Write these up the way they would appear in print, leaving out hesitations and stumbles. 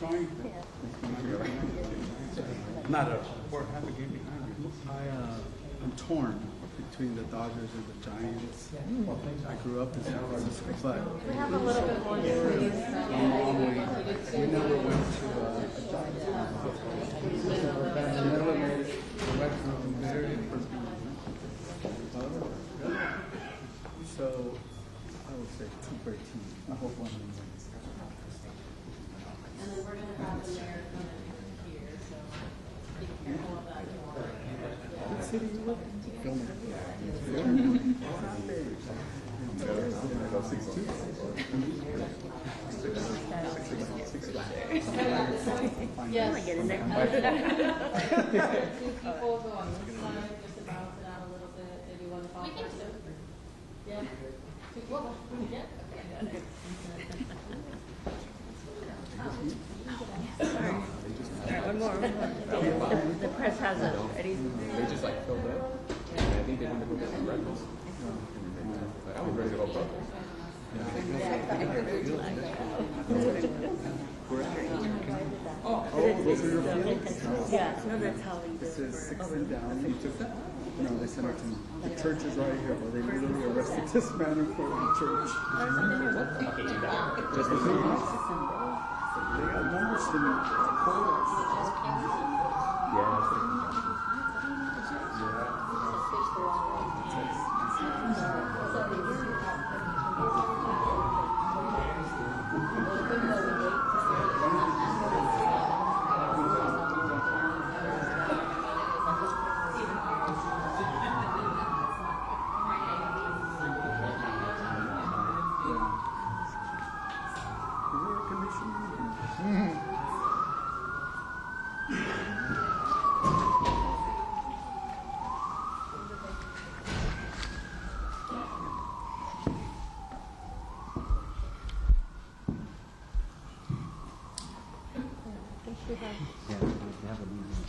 trying. Not at all. What happened behind you? I'm torn between the Dodgers and the Giants. I grew up in San Francisco, but We have a little bit more space. we never went to a Giants game. I never made it directly compared. So I would say 2-13. I hope one of them wins. And then we're going to have the mayor come in here, so be careful of that door. What city you live in? Filming. Yes. Get in there. Two people go on this side, just to balance it out a little bit. Maybe one fall person. Yeah. Two people. Yeah. One more. The press has it ready. They just like filled up. And I think they wanted to go get some breakfast. Like, I was ready to go broke. Yeah, no, that's how we do It says it. 6 and down. You took that? No, they sent it to me. The church is right here, but they literally arrested this man in front of the church. Just They got numbers to me.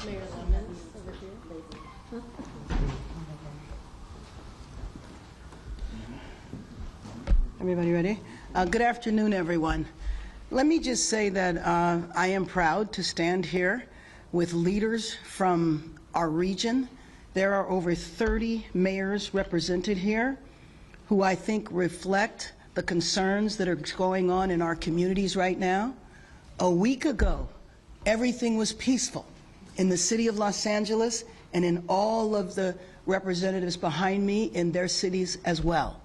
Mayor Lemons over here. Everybody ready? Good afternoon, everyone. Let me just say that I am proud to stand here with leaders from our region. There are over 30 mayors represented here who I think reflect the concerns that are going on in our communities right now. A week ago, everything was peaceful in the city of Los Angeles and in all of the representatives behind me in their cities as well.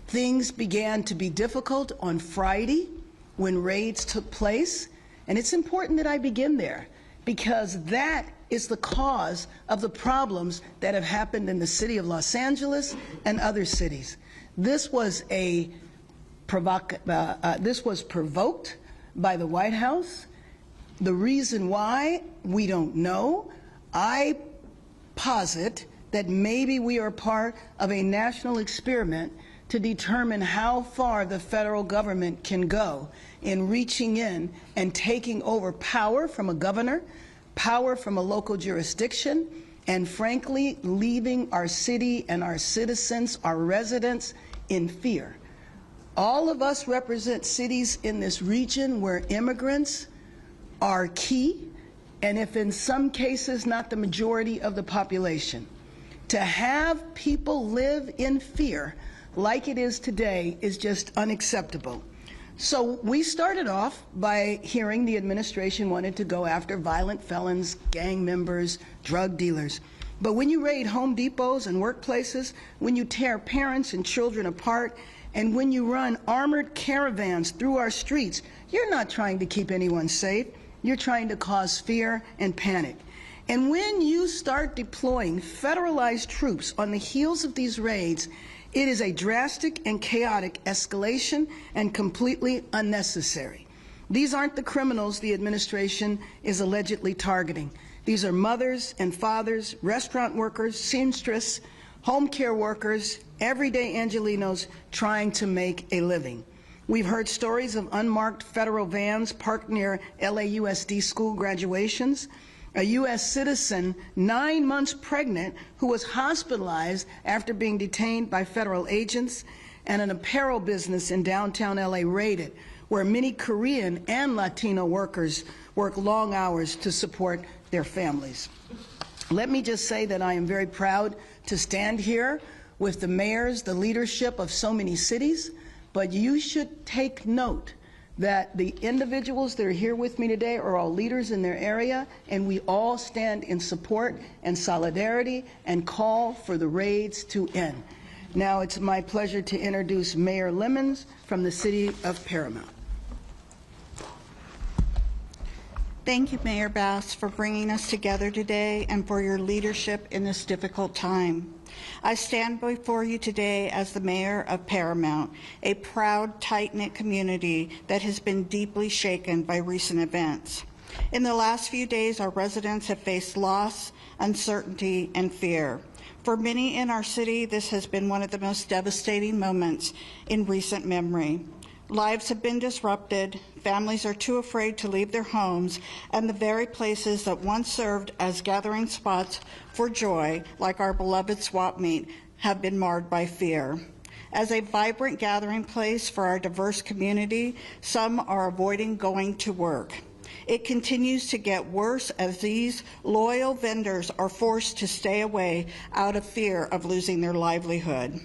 Things began to be difficult on Friday when raids took place, and it's important that I begin there because that is the cause of the problems that have happened in the city of Los Angeles and other cities. This was provoked by the White House. The reason why, we don't know. I posit that maybe we are part of a national experiment to determine how far the federal government can go in reaching in and taking over power from a governor, power from a local jurisdiction, and frankly, leaving our city and our citizens, our residents, in fear. All of us represent cities in this region where immigrants are key, and if in some cases not the majority of the population. To have people live in fear like it is today is just unacceptable. So we started off by hearing the administration wanted to go after violent felons, gang members, drug dealers. But when you raid Home Depots and workplaces, when you tear parents and children apart, and when you run armored caravans through our streets, you're not trying to keep anyone safe. You're trying to cause fear and panic. And when you start deploying federalized troops on the heels of these raids, it is a drastic and chaotic escalation and completely unnecessary. These aren't the criminals the administration is allegedly targeting. These are mothers and fathers, restaurant workers, seamstress, home care workers, everyday Angelinos trying to make a living. We've heard stories of unmarked federal vans parked near LAUSD school graduations, a U.S. citizen 9 months pregnant who was hospitalized after being detained by federal agents, and an apparel business in downtown LA raided, where many Korean and Latino workers work long hours to support their families. Let me just say that I am very proud to stand here with the mayors, the leadership of so many cities, but you should take note that the individuals that are here with me today are all leaders in their area, and we all stand in support and solidarity and call for the raids to end. Now it's my pleasure to introduce Mayor Lemons from the city of Paramount. Thank you, Mayor Bass, for bringing us together today and for your leadership in this difficult time. I stand before you today as the mayor of Paramount, a proud, tight-knit community that has been deeply shaken by recent events. In the last few days, our residents have faced loss, uncertainty, and fear. For many in our city, this has been one of the most devastating moments in recent memory. Lives have been disrupted, families are too afraid to leave their homes, and the very places that once served as gathering spots for joy, like our beloved swap meet, have been marred by fear. As a vibrant gathering place for our diverse community, some are avoiding going to work. It continues to get worse as these loyal vendors are forced to stay away out of fear of losing their livelihood.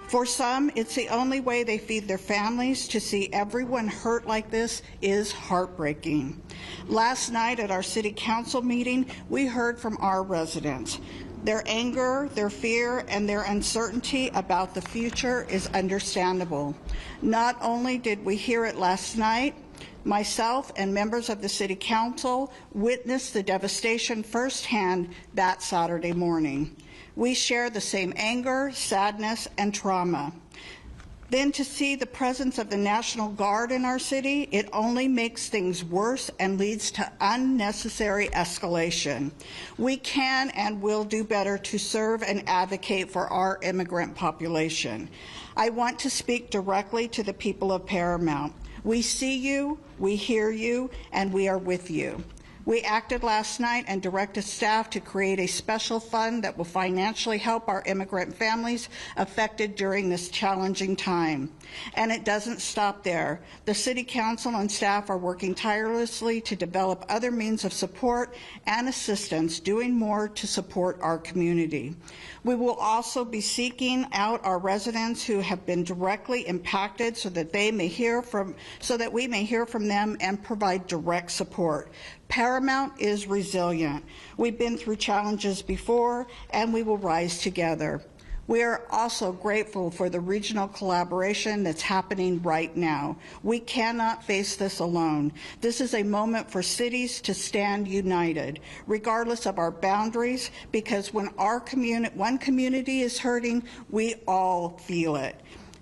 For some, it's the only way they feed their families. To see everyone hurt like this is heartbreaking. Last night at our city council meeting, we heard from our residents. Their anger, their fear, and their uncertainty about the future is understandable. Not only did we hear it last night, myself and members of the City Council witnessed the devastation firsthand that Saturday morning. We share the same anger, sadness, and trauma. Then to see the presence of the National Guard in our city, it only makes things worse and leads to unnecessary escalation. We can and will do better to serve and advocate for our immigrant population. I want to speak directly to the people of Paramount. We see you, we hear you, and we are with you. We acted last night and directed staff to create a special fund that will financially help our immigrant families affected during this challenging time. And it doesn't stop there. The City Council and staff are working tirelessly to develop other means of support and assistance, doing more to support our community. We will also be seeking out our residents who have been directly impacted so that we may hear from them and provide direct support. Paramount is resilient. We've been through challenges before, and we will rise together. We are also grateful for the regional collaboration that's happening right now. We cannot face this alone. This is a moment for cities to stand united, regardless of our boundaries, because when one community is hurting, we all feel it.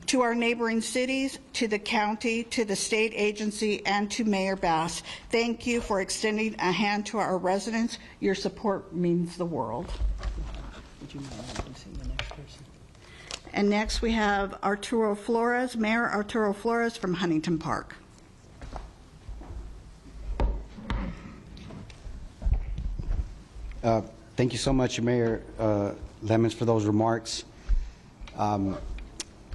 To our neighboring cities, to the county, to the state agency, and to Mayor Bass, thank you for extending a hand to our residents. Your support means the world. Would you mind introducing the next person? And next we have Arturo Flores, Mayor Arturo Flores from Huntington Park. Thank you so much, Mayor Lemons, for those remarks.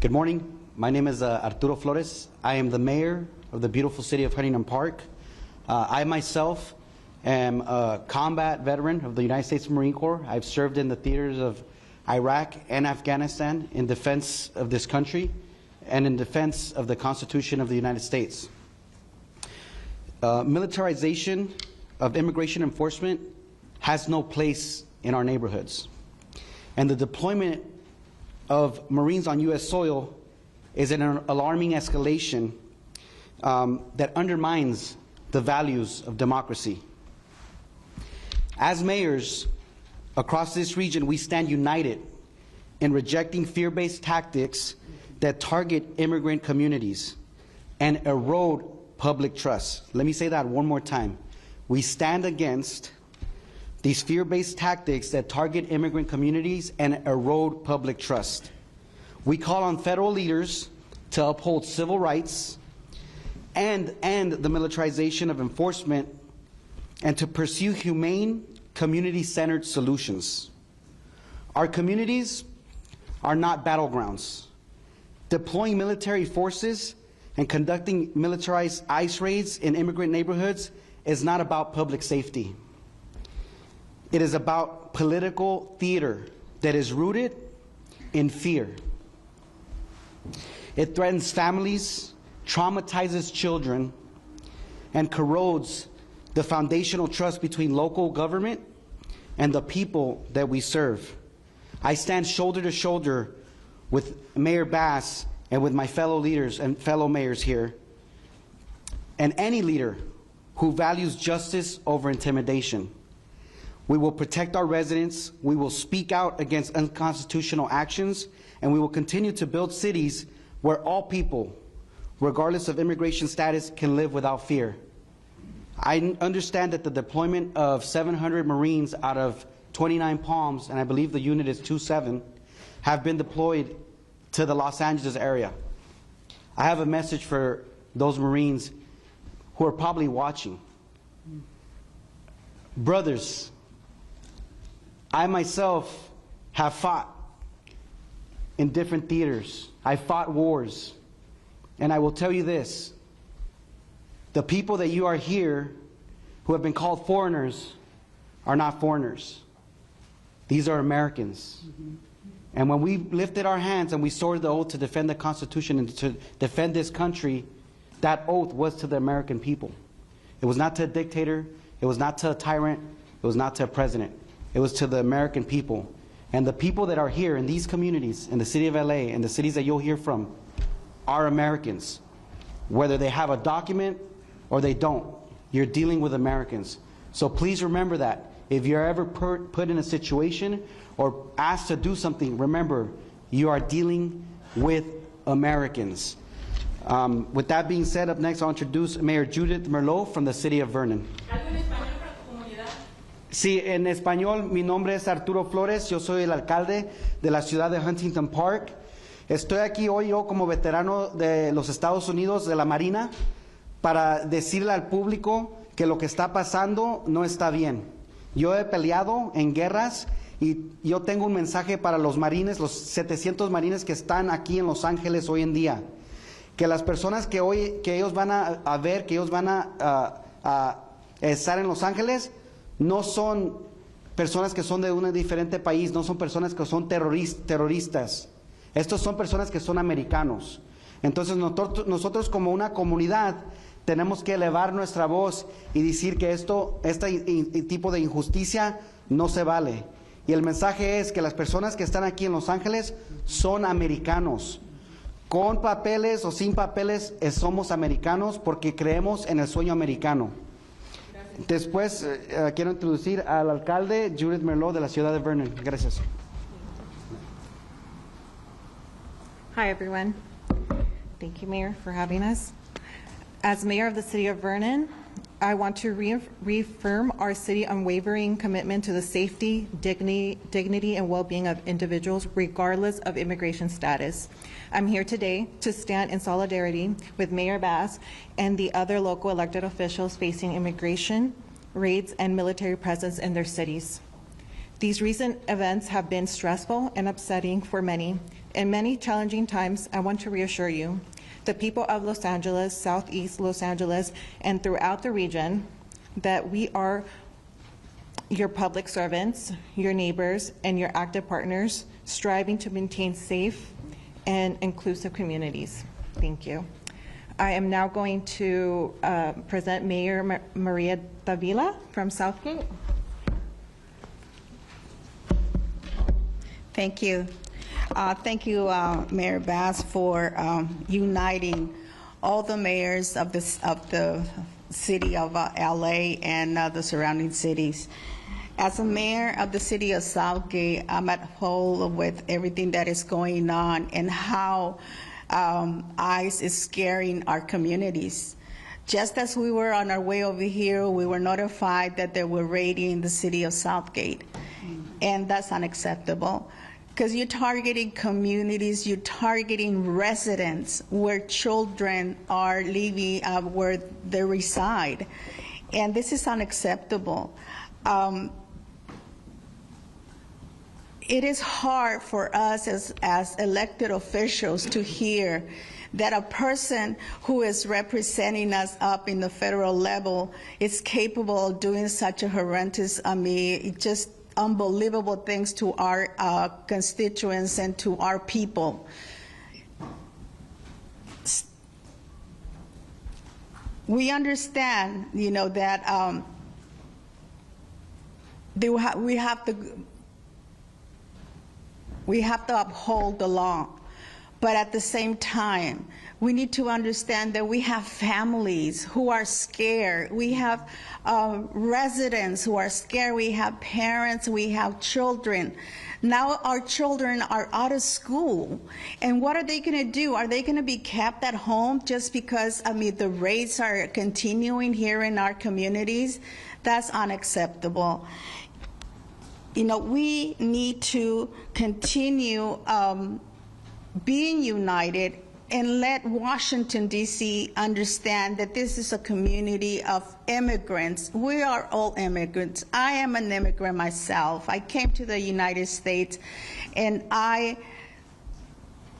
Good morning. My name is Arturo Flores. I am the mayor of the beautiful city of Huntington Park. I myself am a combat veteran of the United States Marine Corps. I've served in the theaters of Iraq and Afghanistan in defense of this country and in defense of the Constitution of the United States. Militarization of immigration enforcement has no place in our neighborhoods. And the deployment of Marines on U.S. soil is an alarming escalation that undermines the values of democracy. As mayors across this region, we stand united in rejecting fear-based tactics that target immigrant communities and erode public trust. Let me say that one more time. We stand against these fear-based tactics that target immigrant communities and erode public trust. We call on federal leaders to uphold civil rights and end the militarization of enforcement and to pursue humane, community-centered solutions. Our communities are not battlegrounds. Deploying military forces and conducting militarized ICE raids in immigrant neighborhoods is not about public safety. It is about political theater that is rooted in fear. It threatens families, traumatizes children, and corrodes the foundational trust between local government and the people that we serve. I stand shoulder to shoulder with Mayor Bass and with my fellow leaders and fellow mayors here, and any leader who values justice over intimidation. We will protect our residents, we will speak out against unconstitutional actions, and we will continue to build cities where all people, regardless of immigration status, can live without fear. I understand that the deployment of 700 Marines out of 29 Palms, and I believe the unit is 27, have been deployed to the Los Angeles area. I have a message for those Marines who are probably watching. Brothers, I myself have fought in different theaters. I fought wars. And I will tell you this, the people that you are here who have been called foreigners are not foreigners. These are Americans. And when we lifted our hands and we swore the oath to defend the Constitution and to defend this country, that oath was to the American people. It was not to a dictator, it was not to a tyrant, it was not to a president. It was to the American people. And the people that are here in these communities, in the city of LA, and the cities that you'll hear from, are Americans. Whether they have a document or they don't, you're dealing with Americans. So please remember that. If you're ever put in a situation or asked to do something, remember, you are dealing with Americans. With that being said, up next I'll introduce Mayor Judith Merlot from the city of Vernon. Sí, en español, mi nombre es Arturo Flores, yo soy el alcalde de la ciudad de Huntington Park. Estoy aquí hoy yo como veterano de los Estados Unidos, de la Marina, para decirle al público que lo que está pasando no está bien. Yo he peleado en guerras y yo tengo un mensaje para los marines, los 700 marines que están aquí en Los Ángeles hoy en día. Que las personas que ellos van a ver, que ellos van a estar en Los Ángeles, no son personas que son de un diferente país, no son personas que son terroristas. Estos son personas que son americanos. Entonces nosotros como una comunidad tenemos que elevar nuestra voz y decir que este tipo de injusticia no se vale. Y el mensaje es que las personas que están aquí en Los Ángeles son americanos. Con papeles o sin papeles somos americanos porque creemos en el sueño americano. Después quiero introducir al alcalde Judith Merlot de la ciudad de Vernon. Gracias. Hi, everyone. Thank you, Mayor, for having us. As Mayor of the City of Vernon, I want to reaffirm our city's unwavering commitment to the safety, dignity, and well-being of individuals, regardless of immigration status. I'm here today to stand in solidarity with Mayor Bass and the other local elected officials facing immigration, raids, and military presence in their cities. These recent events have been stressful and upsetting for many. In many challenging times, I want to reassure you, the people of Los Angeles, Southeast Los Angeles, and throughout the region, that we are your public servants, your neighbors, and your active partners, striving to maintain safe and inclusive communities. Thank you. I am now going to present Mayor Maria Davila from Southgate. Thank you. Thank you, Mayor Bass, for uniting all the mayors of the city of LA and the surrounding cities. As a mayor of the city of Southgate, I'm at whole with everything that is going on and how ICE is scaring our communities. Just as we were on our way over here, we were notified that they were raiding the city of Southgate, and that's unacceptable. Because you're targeting communities, you're targeting residents where children are living, where they reside. And this is unacceptable. It is hard for us as elected officials to hear that a person who is representing us up in the federal level is capable of doing such a horrendous, just unbelievable things to our constituents and to our people. We understand, that we have to uphold the law, but at the same time, we need to understand that we have families who are scared. We have residents who are scared. We have parents. We have children. Now our children are out of school, and what are they going to do? Are they going to be kept at home just because, the raids are continuing here in our communities? That's unacceptable. We need to continue being united and let Washington, D.C. understand that this is a community of immigrants. We are all immigrants. I am an immigrant myself. I came to the United States, and I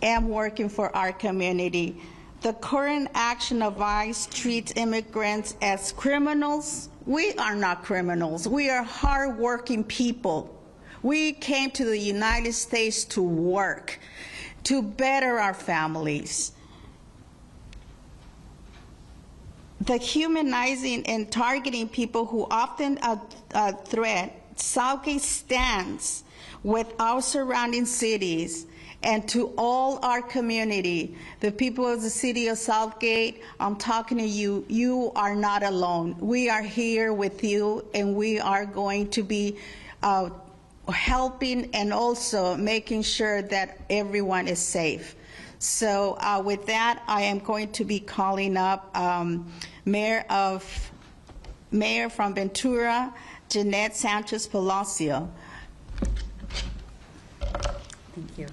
am working for our community. The current action of ICE treats immigrants as criminals. We are not criminals. We are hardworking people. We came to the United States to work, to better our families. The humanizing and targeting people who often threat Southgate stands with our surrounding cities and to all our community. The people of the city of Southgate, I'm talking to you. You are not alone. We are here with you, and we are going to be helping and also making sure that everyone is safe. So with that, I am going to be calling up Mayor from Ventura, Jeanette Sanchez Palacio. Thank you.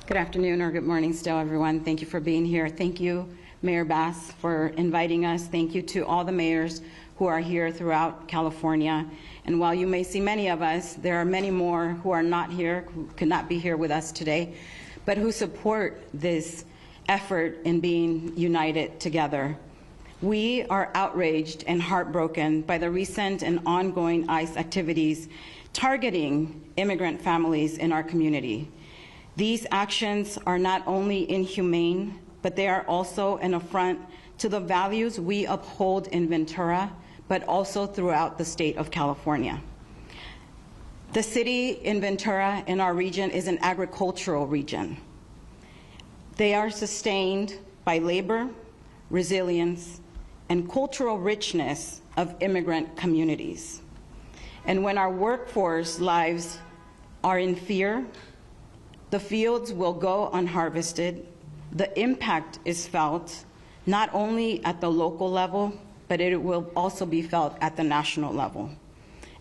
Good afternoon or good morning still, everyone. Thank you for being here. Thank you, Mayor Bass, for inviting us. Thank you to all the mayors who are here throughout California. And while you may see many of us, there are many more who are not here, who could not be here with us today, but who support this effort in being united together. We are outraged and heartbroken by the recent and ongoing ICE activities targeting immigrant families in our community. These actions are not only inhumane, but they are also an affront to the values we uphold in Ventura, but also throughout the state of California. The city in Ventura in our region is an agricultural region. They are sustained by labor, resilience, and cultural richness of immigrant communities. And when our workforce lives are in fear, the fields will go unharvested. The impact is felt not only at the local level, but it will also be felt at the national level.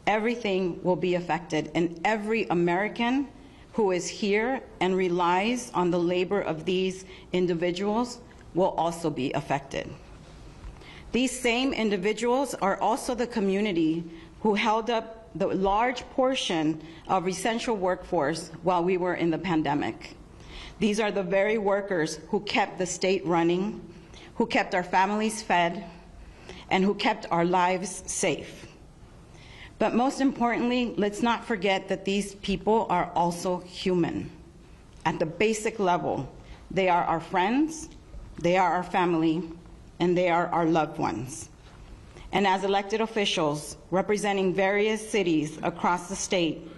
Everything will be affected, and every American who is here and relies on the labor of these individuals will also be affected. These same individuals are also the community who held up the large portion of essential workforce while we were in the pandemic. These are the very workers who kept the state running, who kept our families fed, and who kept our lives safe. But most importantly, let's not forget that these people are also human. At the basic level, they are our friends, they are our family, and they are our loved ones. And as elected officials representing various cities across the state,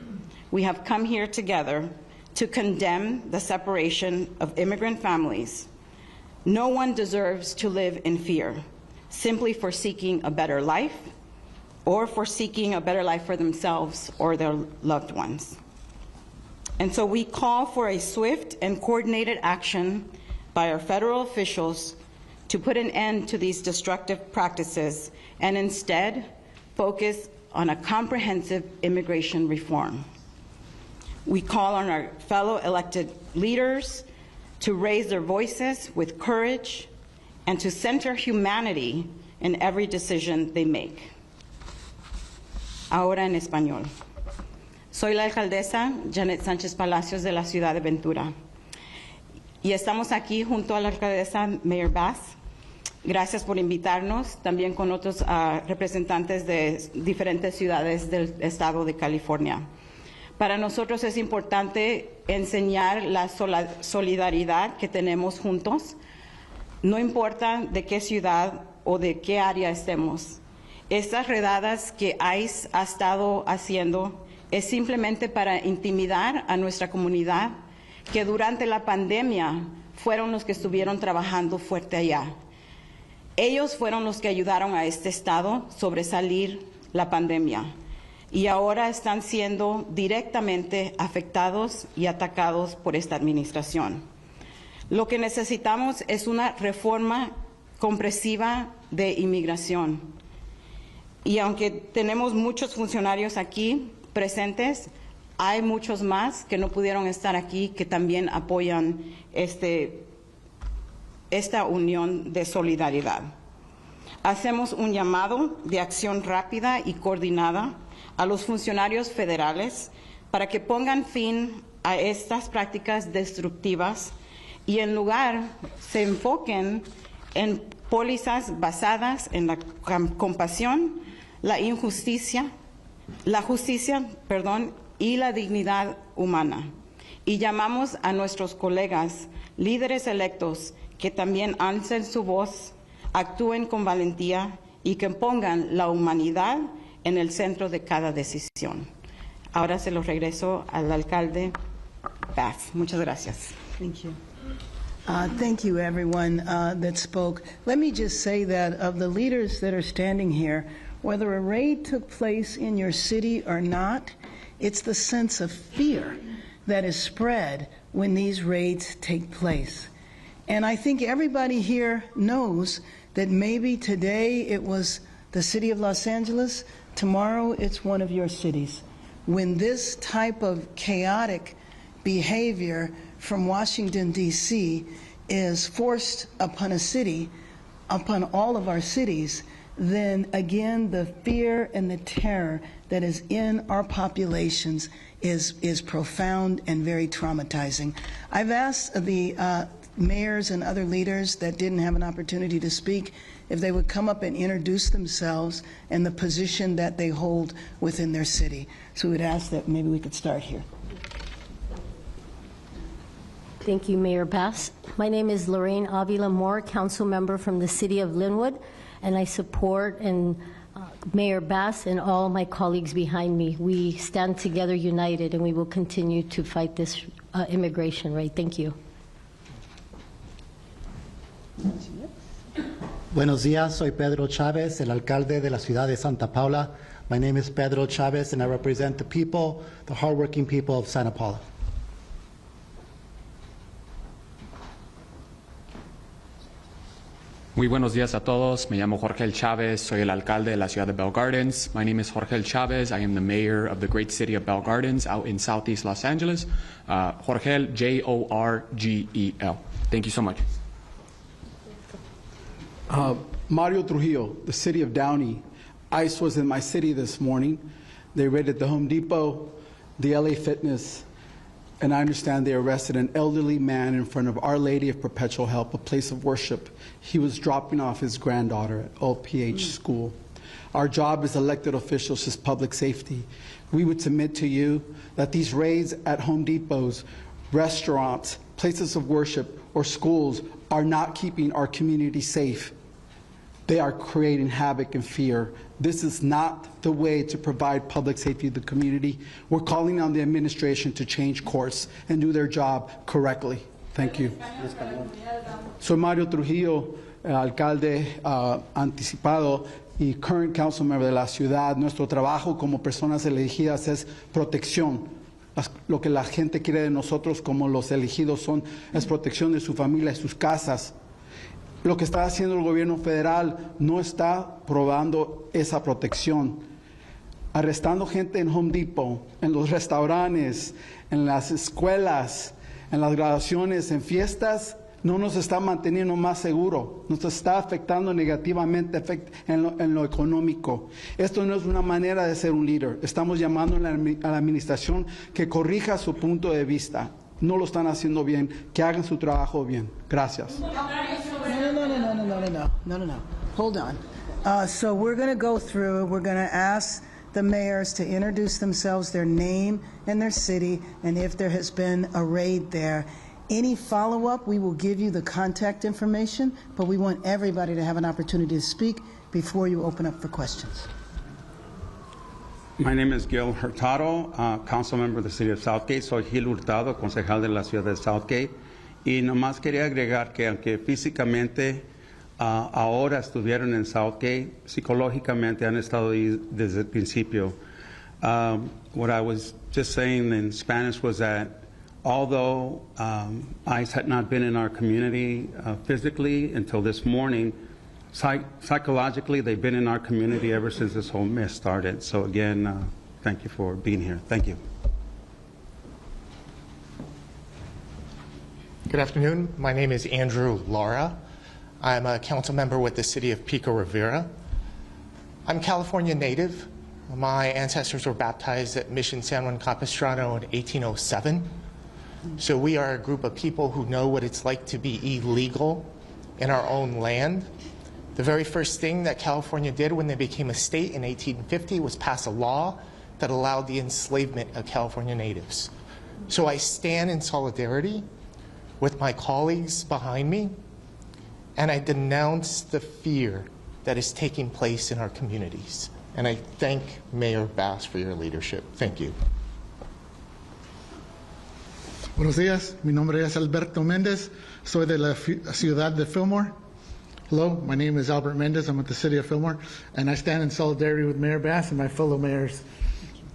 we have come here together to condemn the separation of immigrant families. No one deserves to live in fear, simply for seeking a better life or for seeking a better life for themselves or their loved ones. And so we call for a swift and coordinated action by our federal officials to put an end to these destructive practices and instead focus on a comprehensive immigration reform. We call on our fellow elected leaders to raise their voices with courage and to center humanity in every decision they make. Ahora en español. Soy la alcaldesa Janet Sánchez Palacios de la ciudad de Ventura. y estamos aquí junto a la alcaldesa Mayor Bass. Gracias por invitarnos, también con otros representantes de diferentes ciudades del estado de California. Para nosotros es importante enseñar la solidaridad que tenemos juntos, no importa de qué ciudad o de qué área estemos. Estas redadas que ICE ha estado haciendo es simplemente para intimidar a nuestra comunidad, que durante la pandemia fueron los que estuvieron trabajando fuerte allá. Ellos fueron los que ayudaron a este estado a sobresalir la pandemia y ahora están siendo directamente afectados y atacados por esta administración. Lo que necesitamos es una reforma comprensiva de inmigración. Y aunque tenemos muchos funcionarios aquí presentes, hay muchos más que no pudieron estar aquí que también apoyan esta unión de solidaridad. Hacemos un llamado de acción rápida y coordinada a los funcionarios federales para que pongan fin a estas prácticas destructivas y en lugar se enfoquen en pólizas basadas en la compasión, la justicia y la dignidad humana. Y llamamos a nuestros colegas, líderes electos, que también alcen su voz, actúen con valentía y que pongan la humanidad en el centro de cada decisión. Ahora se lo regreso al alcalde Bass. Muchas gracias. Thank you. Thank you, everyone that spoke. Let me just say that of the leaders that are standing here, whether a raid took place in your city or not, it's the sense of fear that is spread when these raids take place. And I think everybody here knows that maybe today it was the city of Los Angeles, tomorrow it's one of your cities. When this type of chaotic behavior from Washington, D.C. is forced upon a city, upon all of our cities, then again the fear and the terror that is in our populations is profound and very traumatizing. I've asked the mayors and other leaders that didn't have an opportunity to speak if they would come up and introduce themselves and the position that they hold within their city. So we would ask that maybe we could start here. Thank you, Mayor Bass. My name is Lorraine Avila Moore, council member from the city of Linwood, and I support Mayor Bass and all my colleagues behind me. We stand together united, and we will continue to fight this immigration rate. Thank you. Buenos días, soy Pedro Chavez, el alcalde de la ciudad de Santa Paula. My name is Pedro Chavez, and I represent the people, the hardworking people of Santa Paula. Muy buenos días a todos. Me llamo Jorge Chávez. Soy el alcalde de la ciudad de Bell Gardens. My name is Jorge Chávez. I am the mayor of the great city of Bell Gardens out in southeast Los Angeles. Jorge, Jorgel. Thank you so much. Mario Trujillo, the city of Downey. ICE was in my city this morning. They raided the Home Depot, the LA Fitness, and I understand they arrested an elderly man in front of Our Lady of Perpetual Help, a place of worship. He was dropping off his granddaughter at OPH school. Our job as elected officials is public safety. We would submit to you that these raids at Home Depots, restaurants, places of worship, or schools are not keeping our community safe. They are creating havoc and fear. This is not the way to provide public safety to the community. We're calling on the administration to change course and do their job correctly. Thank you. Soy Mario Trujillo, alcalde anticipado y current council member de la ciudad. Nuestro trabajo como personas elegidas es protección. Lo que la gente quiere de nosotros como los elegidos es protección de su familia y sus casas. Lo que está haciendo el gobierno federal no está probando esa protección. Arrestando gente en Home Depot, en los restaurantes, en las escuelas, en las graduaciones, en fiestas, no nos está manteniendo más seguro, nos está afectando negativamente en lo económico. Esto no es una manera de ser un líder. Estamos llamando a la administración que corrija su punto de vista. no lo están haciendo bien, que hagan su trabajo bien. Gracias. No. Hold on. So we're going to go through, we're going to ask the mayors to introduce themselves, their name and their city, and if there has been a raid there. Any follow-up, we will give you the contact information, but we want everybody to have an opportunity to speak before you open up for questions. My name is Gil Hurtado, council member of the city of Southgate. Soy Gil Hurtado, concejal de la ciudad de Southgate. Y nomás quería agregar que aunque físicamente ahora estuvieron en Southgate, psicológicamente han estado ahí desde el principio. What I was just saying in Spanish was that although ICE had not been in our community physically until this morning, psychologically they've been in our community ever since this whole mess started. So again, thank you for being here. Thank you. Good afternoon. My name is Andrew Lara. I'm a council member with the city of Pico Rivera. I'm California native. My ancestors were baptized at Mission San Juan Capistrano in 1807. So we are a group of people who know what it's like to be illegal in our own land. The very first thing that California did when they became a state in 1850 was pass a law that allowed the enslavement of California natives. So I stand in solidarity with my colleagues behind me, and I denounce the fear that is taking place in our communities. And I thank Mayor Bass for your leadership. Thank you. Buenos días, mi nombre es Alberto Méndez, soy de la ciudad de Fillmore. Hello, my name is Albert Méndez, I'm with the city of Fillmore, and I stand in solidarity with Mayor Bass and my fellow mayors.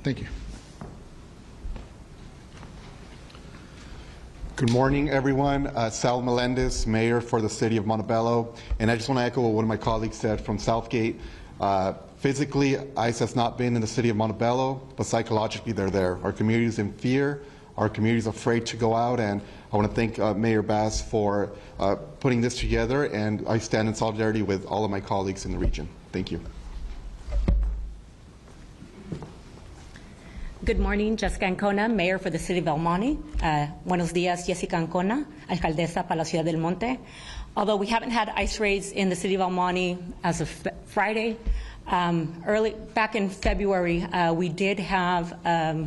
Thank you. Good morning, everyone. Sal Melendez, Mayor for the City of Montebello. And I just want to echo what one of my colleagues said from Southgate. Physically, ICE has not been in the City of Montebello, but psychologically they're there. Our community is in fear. Our community is afraid to go out. And I want to thank Mayor Bass for putting this together. And I stand in solidarity with all of my colleagues in the region. Thank you. Good morning, Jessica Ancona, Mayor for the City of El Monte. Buenos días, Jessica Ancona, Alcaldesa para la Ciudad del Monte. Although we haven't had ICE raids in the City of El Monte as of Friday, back in February, we did have a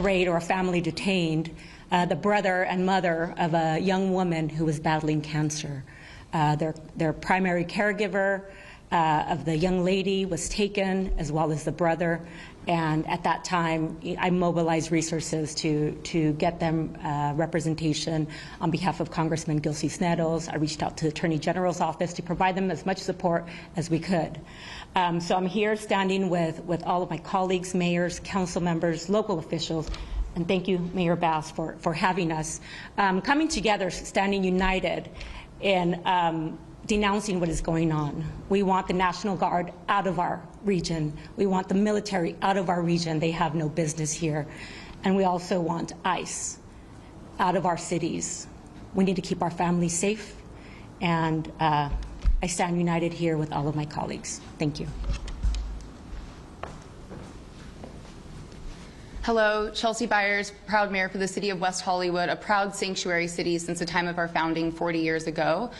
raid or a family detained, the brother and mother of a young woman who was battling cancer. Their primary caregiver of the young lady was taken, as well as the brother. And at that time, I mobilized resources to get them representation on behalf of Congressman Gil Cisneros. I reached out to the Attorney General's office to provide them as much support as we could. So I'm here standing with all of my colleagues, mayors, council members, local officials, and thank you, Mayor Bass, for having us. Coming together, standing united in denouncing what is going on. We want the National Guard out of our region. We want the military out of our region. They have no business here. And we also want ICE out of our cities. We need to keep our families safe. And I stand united here with all of my colleagues. Thank you. Hello, Chelsea Byers, proud mayor for the city of West Hollywood, a proud sanctuary city since the time of our founding 40 years ago.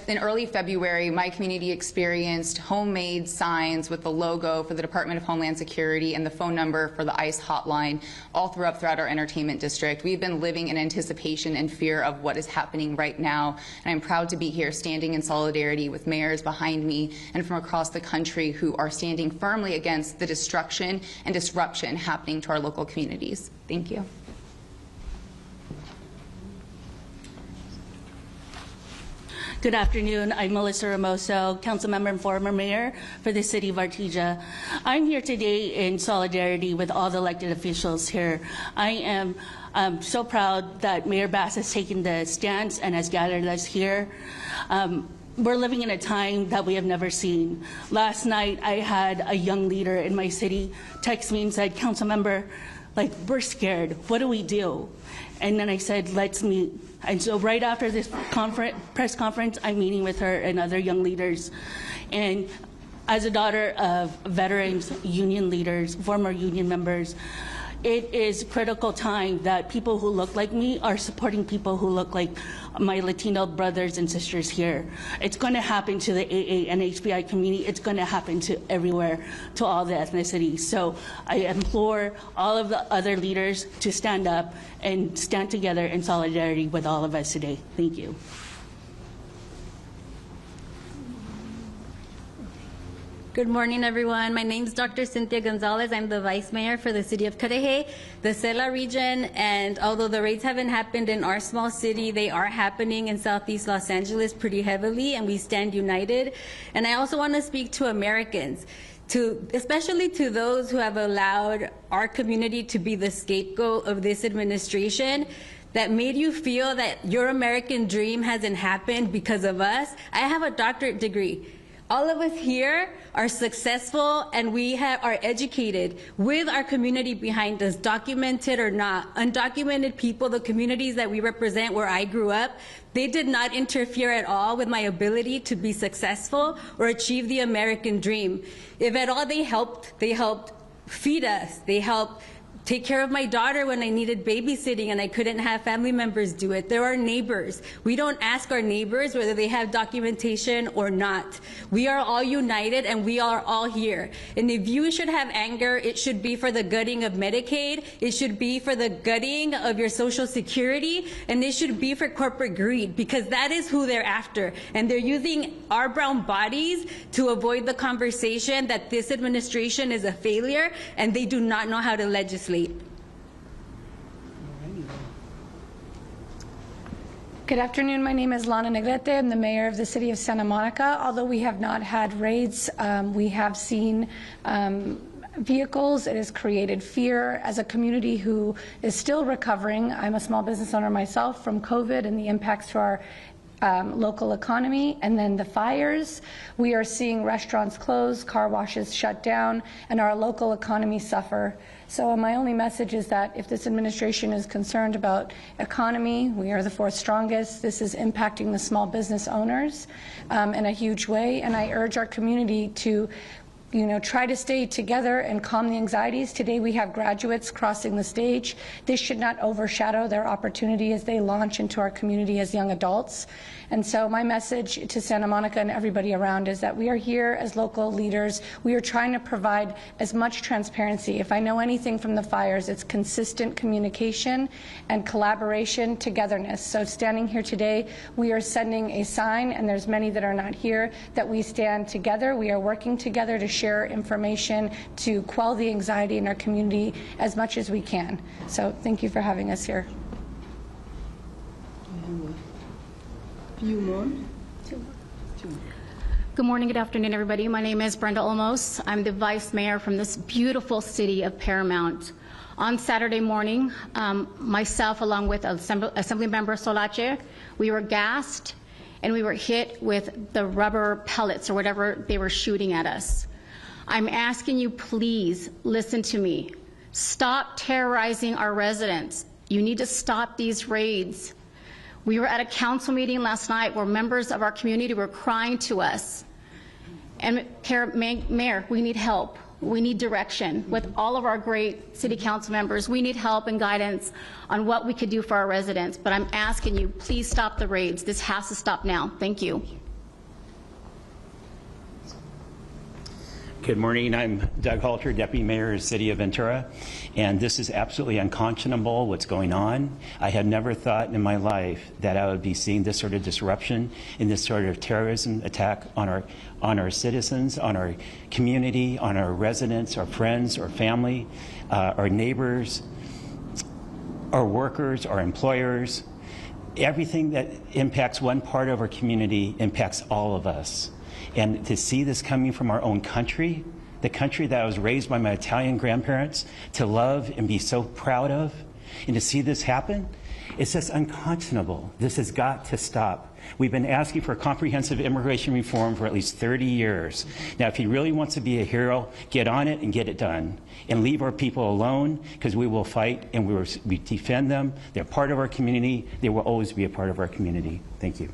In early February, my community experienced homemade signs with the logo for the Department of Homeland Security and the phone number for the ICE hotline all throughout our entertainment district. We've been living in anticipation and fear of what is happening right now, and I'm proud to be here standing in solidarity with mayors behind me and from across the country who are standing firmly against the destruction and disruption happening to our local communities. Thank you. Good afternoon. I'm Melissa Ramoso, council member and former mayor for the city of Artesia. I'm here today in solidarity with all the elected officials here. I am so proud that Mayor Bass has taken the stance and has gathered us here. We're living in a time that we have never seen. Last night, I had a young leader in my city text me and said, council member, like, we're scared. What do we do? And then I said, let's meet. And so right after this press conference, I'm meeting with her and other young leaders. And as a daughter of veterans, union leaders, former union members, it is critical time that people who look like me are supporting people who look like my Latino brothers and sisters here. It's going to happen to the AA and HBI community. It's going to happen to everywhere, to all the ethnicities. So I implore all of the other leaders to stand up and stand together in solidarity with all of us today. Thank you. Good morning, everyone. My name is Dr. Cynthia Gonzalez. I'm the Vice Mayor for the City of Cudahy, the Cela region, and although the raids haven't happened in our small city, they are happening in Southeast Los Angeles pretty heavily, and we stand united. And I also want to speak to Americans, especially to those who have allowed our community to be the scapegoat of this administration, that made you feel that your American dream hasn't happened because of us. I have a doctorate degree. All of us here are successful, and we are educated with our community behind us, documented or not. Undocumented people, the communities that we represent where I grew up, they did not interfere at all with my ability to be successful or achieve the American dream. If at all they helped feed us, they helped take care of my daughter when I needed babysitting and I couldn't have family members do it. There are neighbors. We don't ask our neighbors whether they have documentation or not. We are all united and we are all here. And if you should have anger, it should be for the gutting of Medicaid, it should be for the gutting of your Social Security, and it should be for corporate greed, because that is who they're after. And they're using our brown bodies to avoid the conversation that this administration is a failure and they do not know how to legislate. Good afternoon. My name is Lana Negrete. I'm the mayor of the city of Santa Monica. Although we have not had raids, we have seen vehicles. It has created fear as a community who is still recovering. I'm a small business owner myself from COVID and the impacts to our local economy, and then the fires. We are seeing restaurants close, car washes shut down, and our local economy suffer. So my only message is that if this administration is concerned about economy, we are the fourth strongest. This is impacting the small business owners in a huge way, and I urge our community to try to stay together and calm the anxieties. Today we have graduates crossing the stage. This should not overshadow their opportunity as they launch into our community as young adults. And so my message to Santa Monica and everybody around is that we are here as local leaders. We are trying to provide as much transparency. If I know anything from the fires, it's consistent communication and collaboration, togetherness. So standing here today, we are sending a sign, and there's many that are not here, that we stand together. We are working together to share information to quell the anxiety in our community as much as we can. So thank you for having us here. Good morning, good afternoon, everybody. My name is Brenda Olmos. I'm the vice mayor from this beautiful city of Paramount. On Saturday morning, myself, along with Assemblymember Solache, we were gassed and we were hit with the rubber pellets or whatever they were shooting at us. I'm asking you, please listen to me. Stop terrorizing our residents. You need to stop these raids. We were at a council meeting last night where members of our community were crying to us. And Mayor, we need help. We need direction. With all of our great city council members, we need help and guidance on what we could do for our residents. But I'm asking you, please stop the raids. This has to stop now. Thank you. Good morning. I'm Doug Halter, Deputy Mayor of the City of Ventura, and this is absolutely unconscionable what's going on. I had never thought in my life that I would be seeing this sort of disruption and this sort of terrorism attack on our citizens, on our community, on our residents, our friends, our family, our neighbors, our workers, our employers. Everything that impacts one part of our community impacts all of us. And to see this coming from our own country, the country that I was raised by my Italian grandparents to love and be so proud of, and to see this happen, it's just unconscionable. This has got to stop. We've been asking for comprehensive immigration reform for at least 30 years. Now, if he really wants to be a hero, get on it and get it done. And leave our people alone, because we will fight and we defend them. They're part of our community. They will always be a part of our community. Thank you.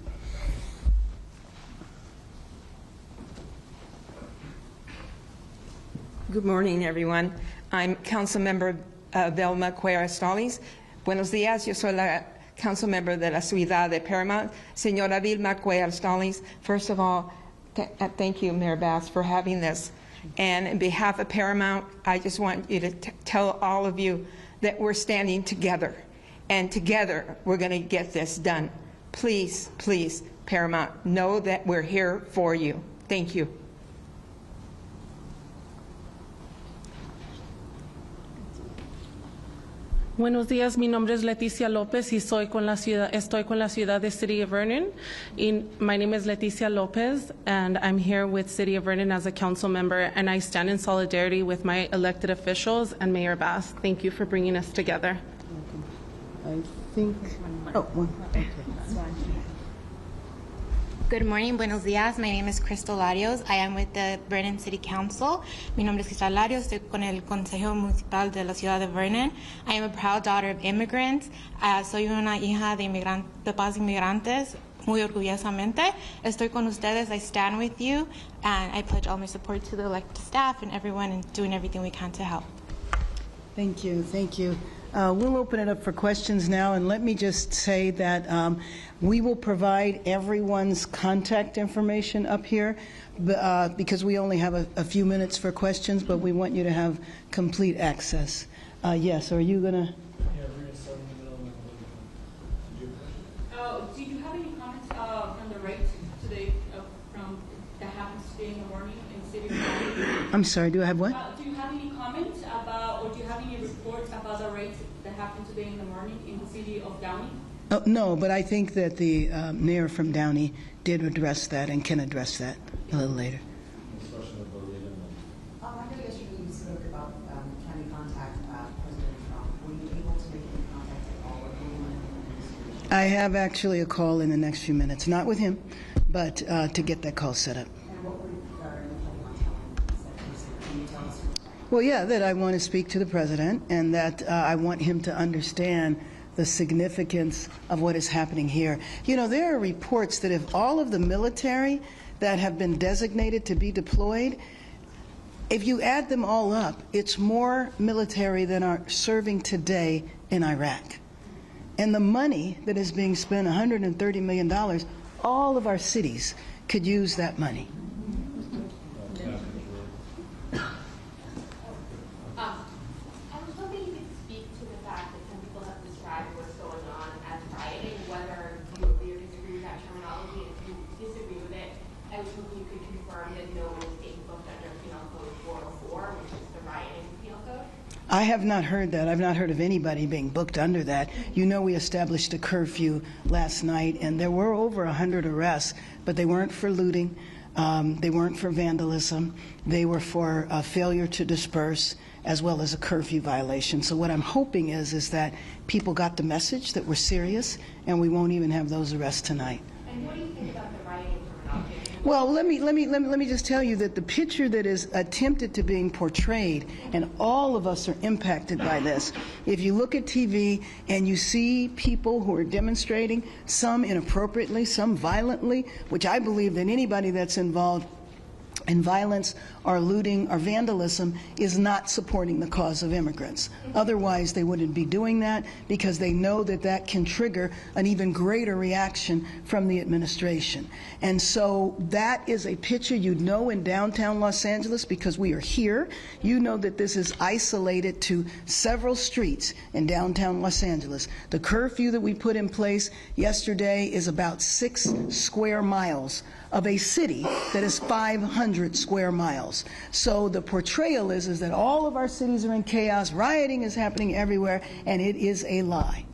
Good morning, everyone. I'm Councilmember Velma Cuellar Stallings. Buenos días, yo soy la council member de la ciudad de Paramount. Señora Vilma Cuellar Stallings, first of all, thank you, Mayor Bass, for having this. And on behalf of Paramount, I just want you to tell all of you that we're standing together. And together, we're going to get this done. Please, please, Paramount, know that we're here for you. Thank you. Buenos días, mi nombre es Leticia López y estoy con la ciudad de City of Vernon. My name is Leticia López and I'm here with City of Vernon as a council member, and I stand in solidarity with my elected officials and Mayor Bass. Thank you for bringing us together. I think, okay. Good morning, buenos días. My name is Crystal Larios. I am with the Vernon City Council. Mi nombre es Crystal Larios. Estoy con el Consejo Municipal de la Ciudad de Vernon. I am a proud daughter of immigrants. Soy una hija de padres inmigrantes. Muy orgullosamente. Estoy con ustedes. I stand with you. And I pledge all my support to the elected staff and everyone in doing everything we can to help. Thank you. Thank you. We'll open it up for questions now, and let me just say that we will provide everyone's contact information up here because we only have a few minutes for questions, but we want you to have complete access. Yes, are you going to? Do you have any comments from the right today from that happens today in the morning in the city of Downey? I'm sorry, do I have what? Do you have any comments about, or do you have any reports about the raids that happened today in the morning in the city of Downey? No, but I think that the mayor from Downey did address that and can address that a little later. I know yesterday you spoke about trying to contact President Trump. Were you able to make any contact at all with anyone? I have actually a call in the next few minutes, not with him, but to get that call set up. And what were you planning on telling him? Can you tell us? Well, yeah, that I want to speak to the president and that I want him to understand the significance of what is happening here. You know, there are reports that if all of the military that have been designated to be deployed, if you add them all up, it's more military than are serving today in Iraq. And the money that is being spent, $130 million, all of our cities could use that money. I was hoping you could speak to the fact that some people have described what's going on as rioting, whether you agree or disagree with that terminology. If you disagree with it, I was hoping you could confirm that no one is being booked under Penal Code 404, which is the rioting penal code. I have not heard that. I've not heard of anybody being booked under that. You know, we established a curfew last night, and there were over 100 arrests, but they weren't for looting. They weren't for vandalism. They were for failure to disperse, as well as a curfew violation. So what I'm hoping is that people got the message that we're serious, and we won't even have those arrests tonight. And what do you think about the rioting terminology? Well, let me just tell you that the picture that is attempted to being portrayed, and all of us are impacted by this. If you look at TV and you see people who are demonstrating, some inappropriately, some violently, which I believe that anybody that's involved in violence or looting or vandalism is not supporting the cause of immigrants. Otherwise, they wouldn't be doing that because they know that that can trigger an even greater reaction from the administration. And so that is a picture you'd know in downtown Los Angeles because we are here. You know that this is isolated to several streets in downtown Los Angeles. The curfew that we put in place yesterday is about 6 square miles of a city that is 500 square miles. So the portrayal is that all of our cities are in chaos, rioting is happening everywhere, and it is a lie.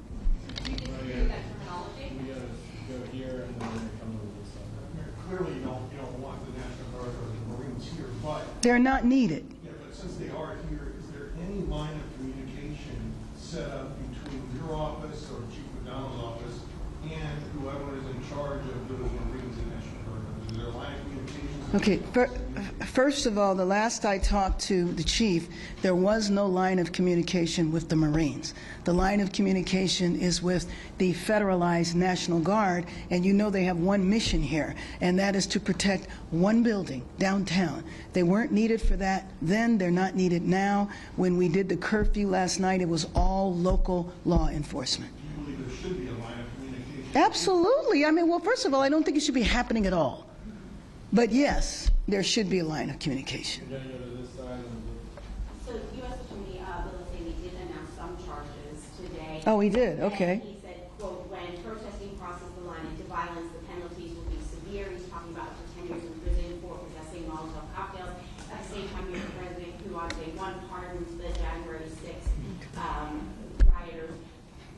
Clearly you don't want the National Guard or the Marines here, but they're not needed. Yeah, but since they are here, is there any line of communication set up between your office or Chief McDonald's office and whoever is in charge of those Marines and National Guard? Is there a line of communication communications? Okay, first of all, the last I talked to the chief, there was no line of communication with the Marines. The line of communication is with the federalized National Guard, and you know they have one mission here, and that is to protect one building downtown. They weren't needed for that then, they're not needed now. When we did the curfew last night, it was all local law enforcement. Do you believe there should be a line of communication? Absolutely. I mean, well, first of all, I don't think it should be happening at all. But yes, there should be a line of communication. So U.S. Attorney Bill Daley did announce some charges today. Oh, he did? Okay. And he said, quote, when protesting crosses the line into violence, the penalties will be severe. He's talking about up to 10 years in prison for possessing Molotov cocktails. At the same time, you're the president who on day one pardoned the January 6th rioters.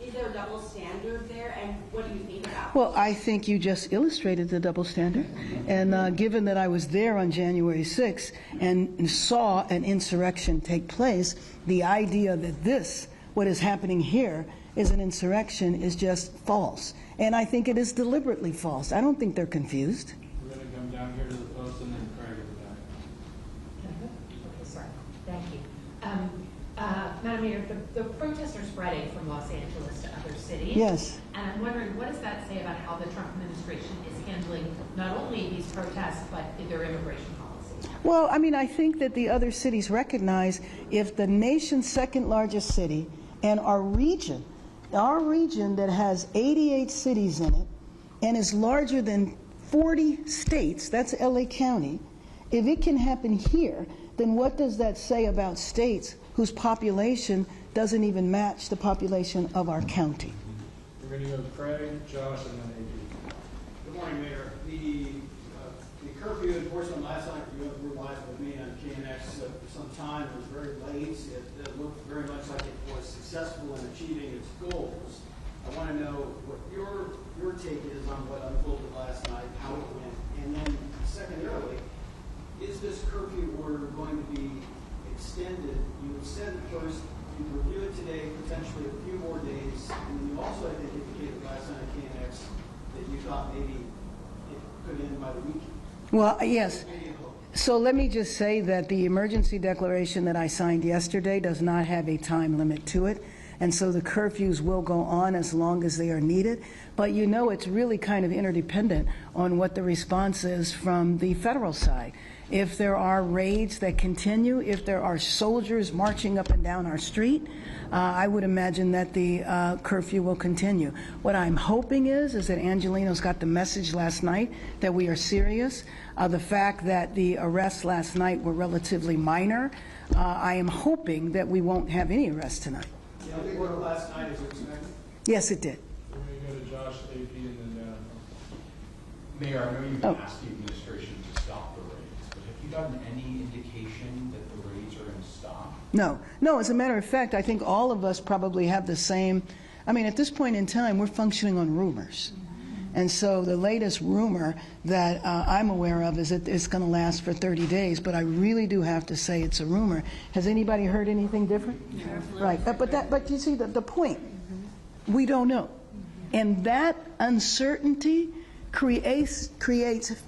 Is there a double standard there, and what do you think about it? Well, I think you just illustrated the double standard. And given that I was there on January 6th and saw an insurrection take place, the idea that this, what is happening here, is an insurrection is just false. And I think it is deliberately false. I don't think they're confused. We're going to come down here to the post and then Craig will be back. Okay, sorry. Thank you. Madam Mayor, the protests are spreading from Los Angeles to other cities. Yes. And I'm wondering, what does that say about how the Trump administration is handling not only these protests, but their immigration policy? Well, I mean, I think that the other cities recognize if the nation's second largest city and our region that has 88 cities in it and is larger than 40 states, that's LA County, if it can happen here, then what does that say about states whose population doesn't even match the population of our county? We're going to go to Craig, Josh, and then AD. Good morning, Mayor. The curfew enforcement last night, you were live with me on KNX for some time. It was very late. It looked very much like it was successful in achieving its goals. I want to know what your take is on what unfolded last night, how it went, and then secondarily, is this curfew order going to be extended? You said first you'd review it today, potentially a few more days, and then you also, I think, indicated last night at KNX that you thought maybe it could end by the weekend. Well, yes. So let me just say that the emergency declaration that I signed yesterday does not have a time limit to it. And so the curfews will go on as long as they are needed. But you know, it's really kind of interdependent on what the response is from the federal side. If there are raids that continue, if there are soldiers marching up and down our street, I would imagine that the curfew will continue. What I'm hoping is that Angelino's got the message last night that we are serious. The fact that the arrests last night were relatively minor, I am hoping that we won't have any arrests tonight. Yeah, the order last night is expected? Yes, it did. We're going to go to Josh, AP, and then Mayor, I know you've asked the administration to stop the raids, but have you gotten any indication that the raids are going to stop? No. No, as a matter of fact, I think all of us probably have the same. I mean, at this point in time, we're functioning on rumors. And so the latest rumor that I'm aware of is that it's going to last for 30 days, but I really do have to say it's a rumor. Has anybody heard anything different? Right. But you see the point. We don't know. And that uncertainty creates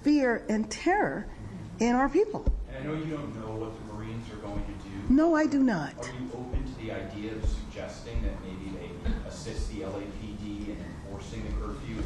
fear and terror in our people. And I know you don't know what the Marines are going to do. No, I do not. Are you open to the idea of suggesting that maybe they assist the LAPD in enforcing the curfew?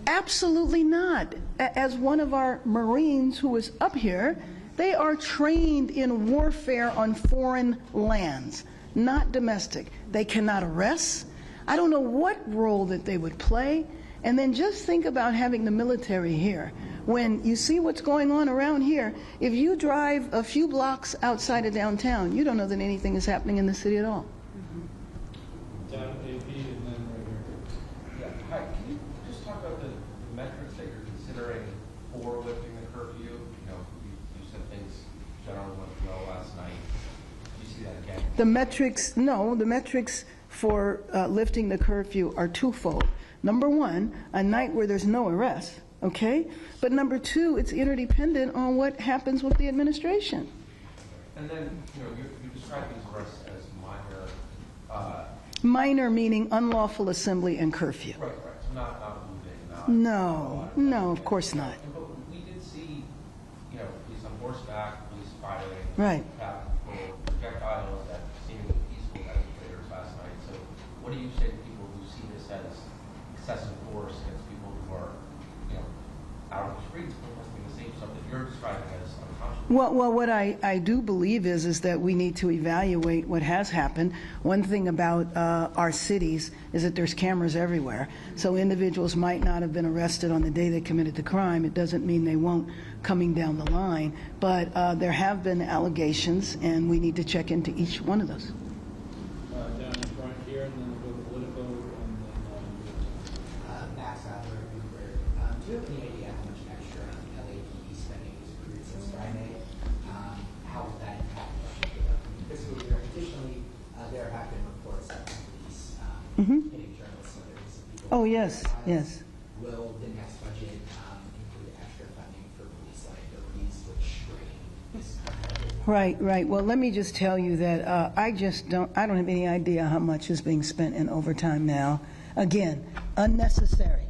Absolutely not. As one of our Marines who is up here, they are trained in warfare on foreign lands, not domestic. They cannot arrest. I don't know what role that they would play. And then just think about having the military here. When you see what's going on around here, if you drive a few blocks outside of downtown, you don't know that anything is happening in the city at all. down AP, and then right here. Yeah. Hi. Can you just talk about the metrics that you're considering for lifting the curfew? You know, you said things generally went well last night. Do you see that again? The metrics for lifting the curfew are twofold. Number one, a night where there's no arrest, okay? But number two, it's interdependent on what happens with the administration. And then, you know, you describe these arrests as minor. Minor meaning unlawful assembly and curfew. Right. So not moving. No, of course not. But we did see, you know, horseback, police firing, Right. projectiles at seemingly peaceful demonstrators last night. So what do you say to people who see this as excessive force against people who are, out of the streets protesting the same stuff that you're describing as unconscionable? Well, what I do believe is that we need to evaluate what has happened. One thing about our cities is that there's cameras everywhere. So individuals might not have been arrested on the day they committed the crime. It doesn't mean they won't coming down the line. But there have been allegations, and we need to check into each one of those. Down in front here, and then we'll go political, and then Max Adler, Bloomberg. Do you have any idea how much extra LAPD spending is accrued since Friday? How will that impact the fiscal year? Additionally, there have been reports that police hitting journalists and others. Oh, yes, yes. Will the next budget include extra funding for police liabilities, which strain this Right, right. Well, let me just tell you that I don't have any idea how much is being spent in overtime now. Again, unnecessary.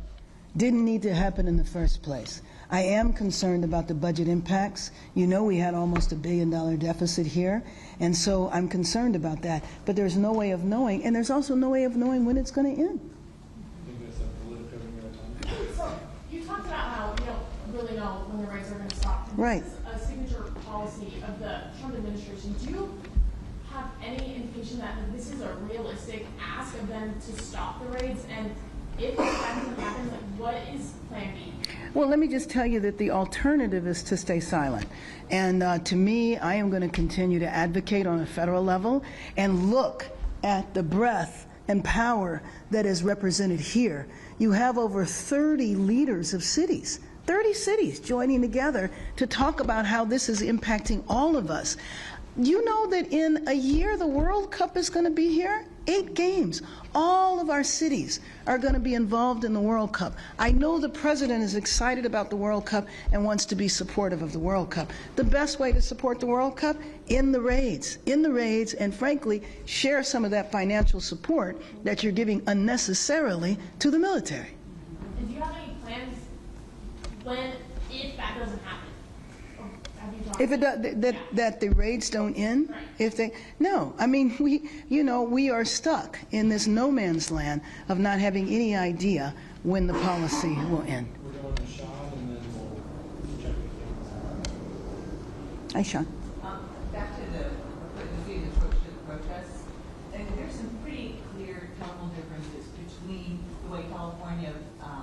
Didn't need to happen in the first place. I am concerned about the budget impacts. You know, we had almost $1 billion deficit here, and so I'm concerned about that. But there's no way of knowing, and there's also no way of knowing when it's going to end. So you talked about how you don't really know when the raids are going to stop. Right. This is a signature policy of the Trump administration. Do you have any indication that this is a realistic ask of them to stop the raids? And if that doesn't happen, what is Plan B? Well, let me just tell you that the alternative is to stay silent. And to me, I am going to continue to advocate on a federal level and look at the breadth and power that is represented here. You have over 30 leaders of cities, 30 cities joining together to talk about how this is impacting all of us. You know that in a year the World Cup is going to be here? 8 games. All of our cities are going to be involved in the World Cup. I know the president is excited about the World Cup and wants to be supportive of the World Cup. The best way to support the World Cup? In the raids, and frankly, share some of that financial support that you're giving unnecessarily to the military. And do you have any plans if that doesn't happen? If it does, that the raids don't end, no. I mean, we are stuck in this no man's land of not having any idea when the policy will end. we're going to Sean, and then we'll check with Hi, Sean. Back to the protests, and there's some pretty clear tonal differences between the way California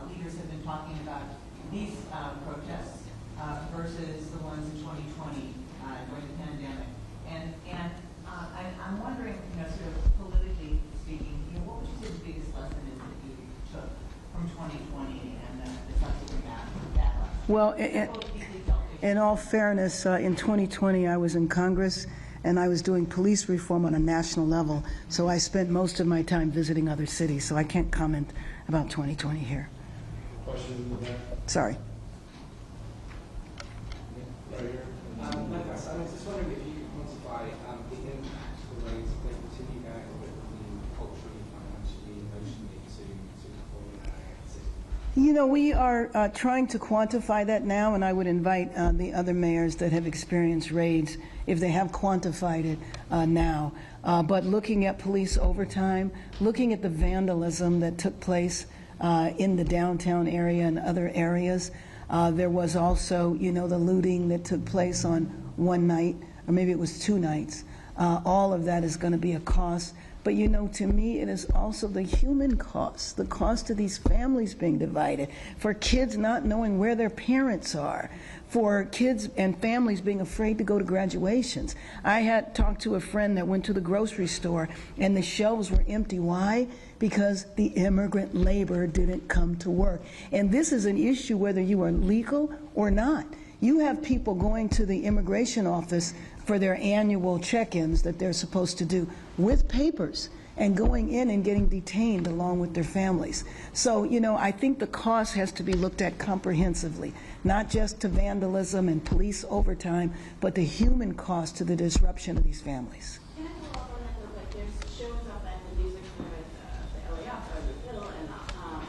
leaders have been talking about these protests versus the ones in 2020 during the pandemic. And I'm wondering, sort of politically speaking, what would you say the biggest lesson is that you took from 2020 and the subsequent backlash? Well, in all fairness, in 2020 I was in Congress and I was doing police reform on a national level, so I spent most of my time visiting other cities, so I can't comment about 2020 here. Question in the back. Sorry. Right here. I was just wondering if you could quantify the impact of the raids if they continue going a bit culturally, financially, emotionally to the city. You know, we are trying to quantify that now, and I would invite the other mayors that have experienced raids, if they have quantified it now. But looking at police overtime, looking at the vandalism that took place in the downtown area and other areas, there was also, the looting that took place on one night, or maybe it was 2 nights. All of that is going to be a cost. But, to me, it is also the human cost, the cost of these families being divided, for kids not knowing where their parents are, for kids and families being afraid to go to graduations. I had talked to a friend that went to the grocery store, and the shelves were empty. Why? Because the immigrant labor didn't come to work. And this is an issue whether you are legal or not. You have people going to the immigration office for their annual check-ins that they're supposed to do with papers and going in and getting detained along with their families. So, I think the cost has to be looked at comprehensively, not just to vandalism and police overtime, but the human cost to the disruption of these families. Can I follow up on that? Like, there's shows up at the music center at the LA Opera, the Hill, and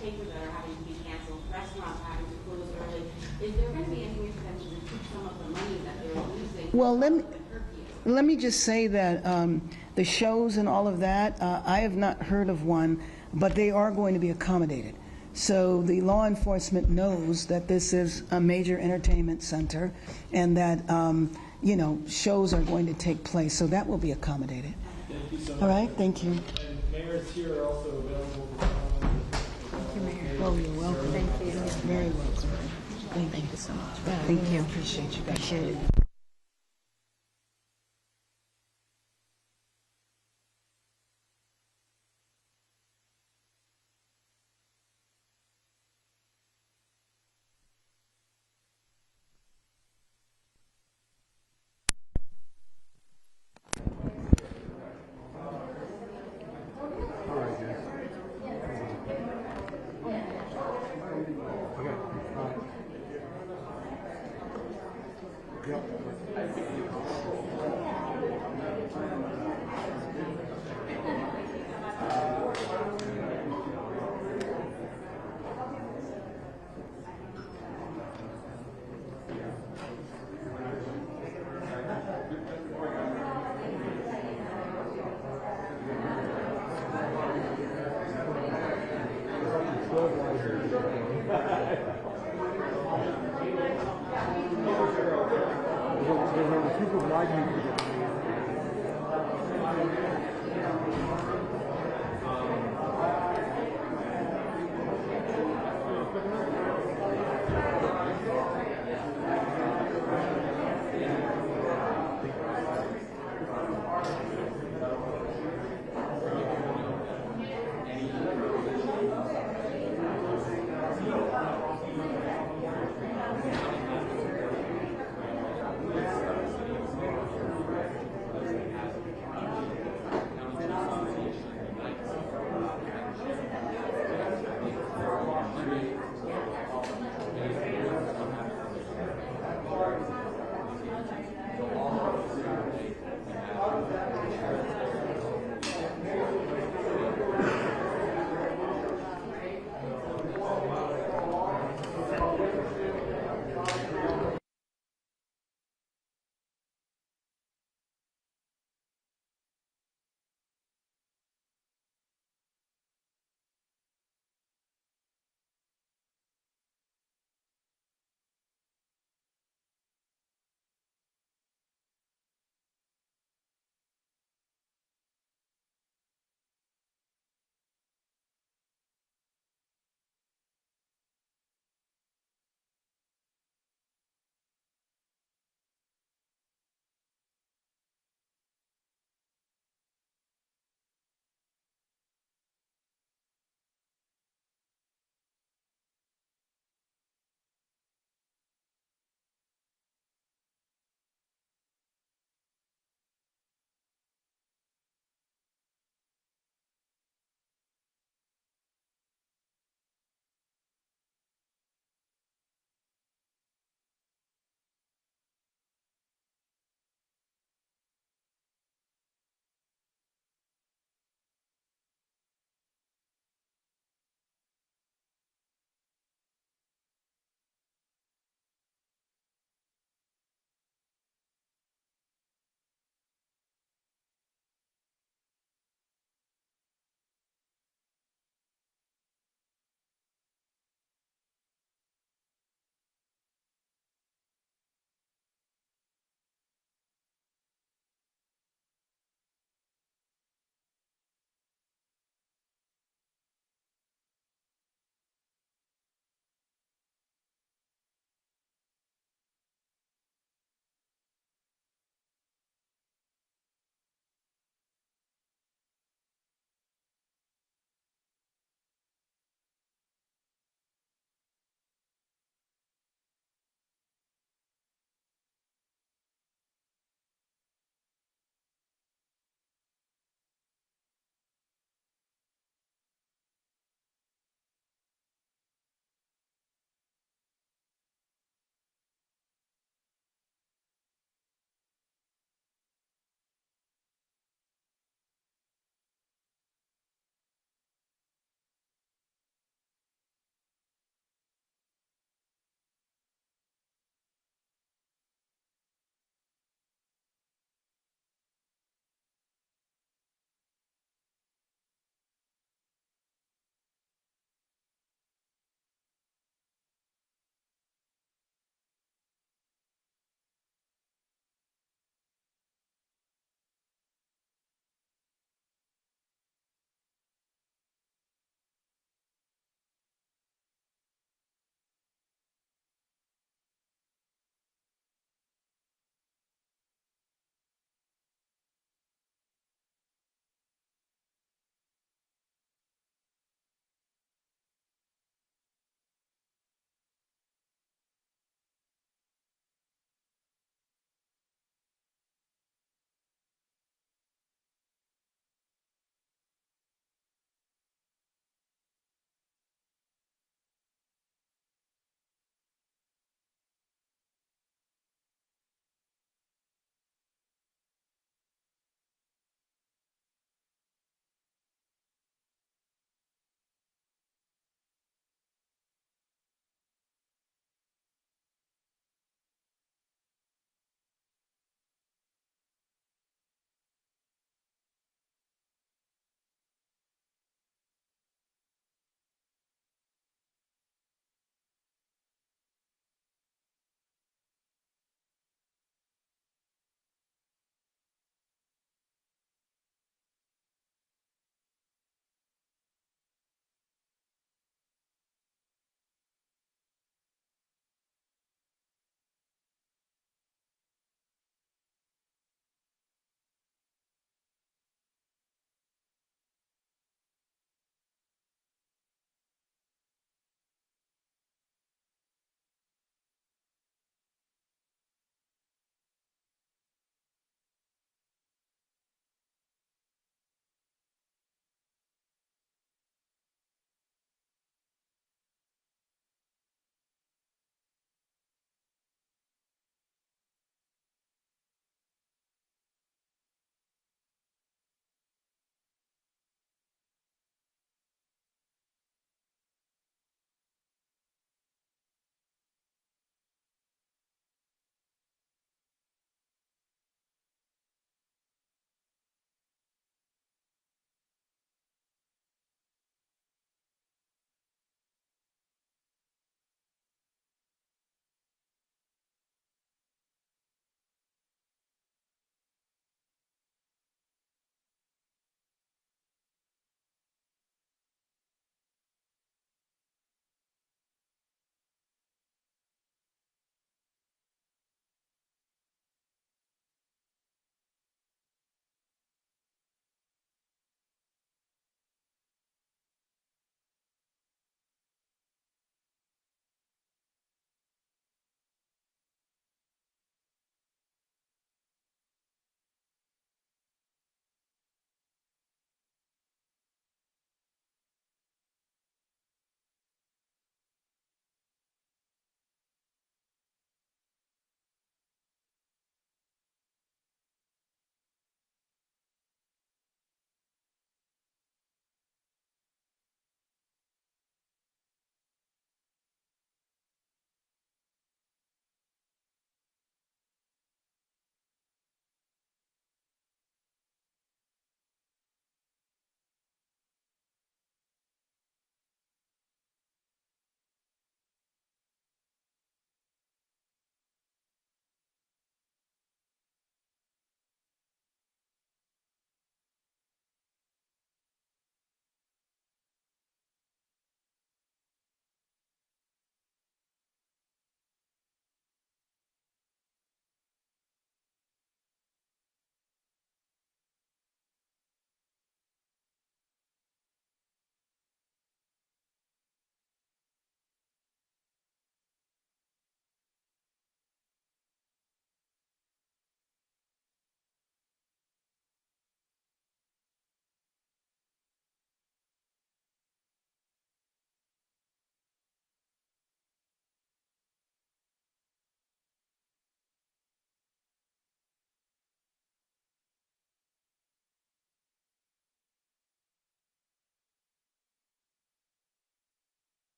theaters that are having to be canceled, restaurants are having to close early. Is there going to be any intervention to keep some of the money that they're losing Well, let me just say that the shows and all of that, I have not heard of one, but they are going to be accommodated. So the law enforcement knows that this is a major entertainment center and that, you know, shows are going to take place. So that will be accommodated. Thank you so much. All right, thank you. And mayors here are also available for comment. Thank you, Mayor. Oh, you're welcome. Thank you. Very welcome. Thank you so much. Thank you. Appreciate you. Appreciate it. Super Vladimir